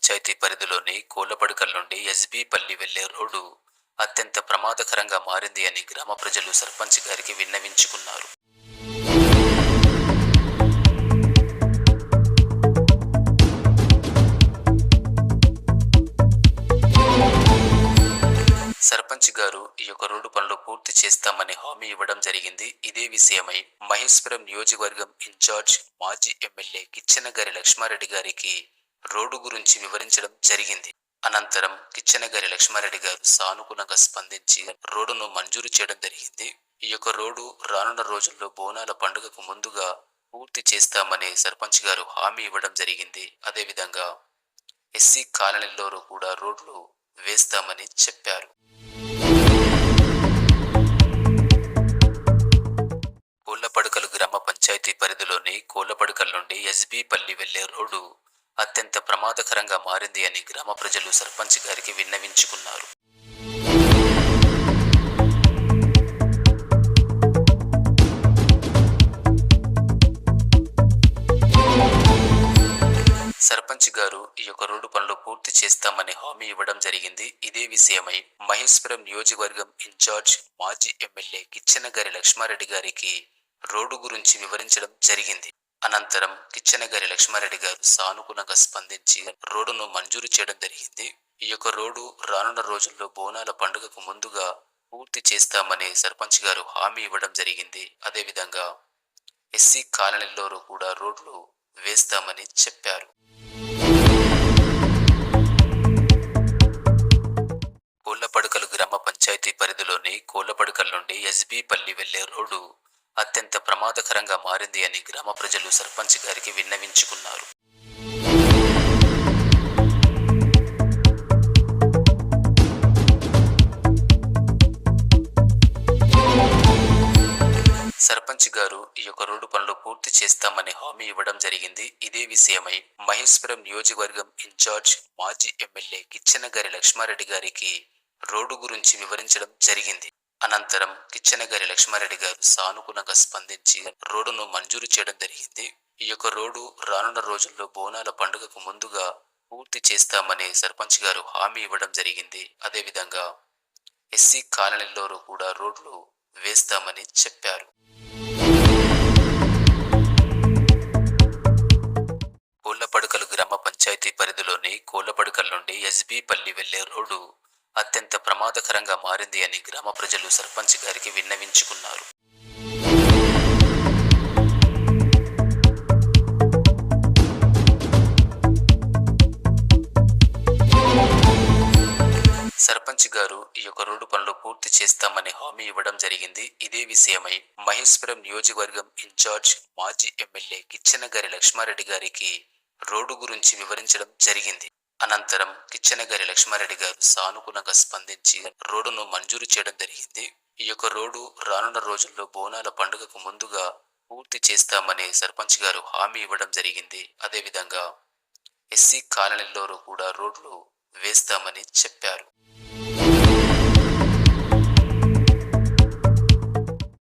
పంచాయతీ పరిధిలోని కోలపడకల్ నుండి ఎస్బీపల్లి వెళ్లే రోడ్డు అత్యంత ప్రమాదకరంగా మారింది అని గ్రామ ప్రజలు సర్పంచ్ గారికి విన్నవించుకున్నారు. సర్పంచ్ గారు ఈ యొక్క రోడ్డు పనులు పూర్తి చేస్తామని హామీ ఇవ్వడం జరిగింది. ఇదే విషయమై మహేశ్వరం నియోజకవర్గం ఇన్ఛార్జ్ మాజీ ఎమ్మెల్యే కిచ్చెనగారి లక్ష్మారెడ్డి గారికి రోడ్డు గురించి వివరించడం జరిగింది. అనంతరం కిచ్చెనగారి లక్ష్మారెడ్డి గారు సానుకూలంగా స్పందించి రోడ్డును మంజూరు చేయడం జరిగింది. ఈ యొక్క రోడ్డు రానున్న రోజుల్లో బోనాల పండుగకు ముందుగా పూర్తి చేస్తామని సర్పంచ్ గారు హామీ ఇవ్వడం జరిగింది. అదేవిధంగా ఎస్సీ కాలనీలో కూడా రోడ్లు వేస్తామని చెప్పారు. కోళ్లపడకలు గ్రామ పంచాయతీ పరిధిలోని కోళ్లపడకల్ నుండి ఎస్బీపల్లి వెళ్లే రోడ్డు అత్యంత ప్రమాదకరంగా మారింది అని గ్రామ ప్రజలు సర్పంచ్ గారికి విన్నవించుకున్నారు. సర్పంచ్ గారు ఈ యొక్క రోడ్డు పనులు పూర్తి చేస్తామని హామీ ఇవ్వడం జరిగింది. ఇదే విషయమై మహేశ్వరం నియోజకవర్గం ఇన్ఛార్జ్ మాజీ ఎమ్మెల్యే కిచ్చెనగారి లక్ష్మారెడ్డి గారికి రోడ్డు గురించి వివరించడం జరిగింది. అనంతరం కిచ్చెనగారి లక్ష్మారెడ్డి గారు సానుకూలంగా స్పందించి రోడ్డును మంజూరు చేయడం జరిగింది. ఈ యొక్క రోడ్డు రానున్న రోజుల్లో బోనాల పండుగకు ముందుగా పూర్తి చేస్తామని సర్పంచ్ గారు హామీ ఇవ్వడం జరిగింది. అదేవిధంగా ఎస్సీ కాలనీలో కూడా రోడ్లు వేస్తామని చెప్పారు. కోళ్లపడకలు గ్రామ పంచాయతీ పరిధిలోని కోళ్లపడకల్ నుండి ఎస్బీపల్లి వెళ్లే రోడ్డు అత్యంత ప్రమాదకరంగా మారింది అని గ్రామ ప్రజలు సర్పంచ్ గారికి విన్నవించుకున్నారు. సర్పంచ్ గారు ఈ యొక్క రోడ్డు పనులు పూర్తి చేస్తామని హామీ ఇవ్వడం జరిగింది. ఇదే విషయమై మహేశ్వరం నియోజకవర్గం ఇన్ఛార్జ్ మాజీ ఎమ్మెల్యే కిచ్చెనగారి లక్ష్మారెడ్డి గారికి రోడ్డు గురించి వివరించడం జరిగింది. అనంతరం కిచ్చెనగారి లక్ష్మారెడ్డి గారు సానుకూలంగా స్పందించి రోడ్డును మంజూరు చేయడం జరిగింది. ఈ యొక్క రోడ్డు రానున్న రోజుల్లో బోనాల పండుగకు ముందుగా పూర్తి చేస్తామని సర్పంచ్ గారు హామీ ఇవ్వడం జరిగింది. అదేవిధంగా ఎస్సీ కాలనీలో కూడా రోడ్లు వేస్తామని చెప్పారు. కోళ్లపడకలు గ్రామ పంచాయతీ పరిధిలోని కోళ్లపడకల్ నుండి ఎస్బీపల్లి వెళ్లే రోడ్డు అత్యంత ప్రమాదకరంగా మారింది అని గ్రామ ప్రజలు సర్పంచ్ గారికి విన్నవించుకున్నారు. సర్పంచ్ గారు ఈ యొక్క రోడ్డు పనులు పూర్తి చేస్తామని హామీ ఇవ్వడం జరిగింది. ఇదే విషయమై మహేశ్వరం నియోజకవర్గం ఇన్ఛార్జ్ మాజీ ఎమ్మెల్యే కిచ్చెనగారి లక్ష్మారెడ్డి గారికి రోడ్డు గురించి వివరించడం జరిగింది. అనంతరం కిచ్చెనగారి లక్ష్మారెడ్డి గారు సానుకూలంగా స్పందించి రోడ్డును మంజూరు చేయడం జరిగింది. ఈ యొక్క రోడ్డు రానున్న రోజుల్లో బోనాల పండుగకు ముందుగా పూర్తి చేస్తామని సర్పంచ్ గారు హామీ ఇవ్వడం జరిగింది. అదేవిధంగా ఎస్సీ కాలనీలో కూడా రోడ్లు వేస్తామని చెప్పారు.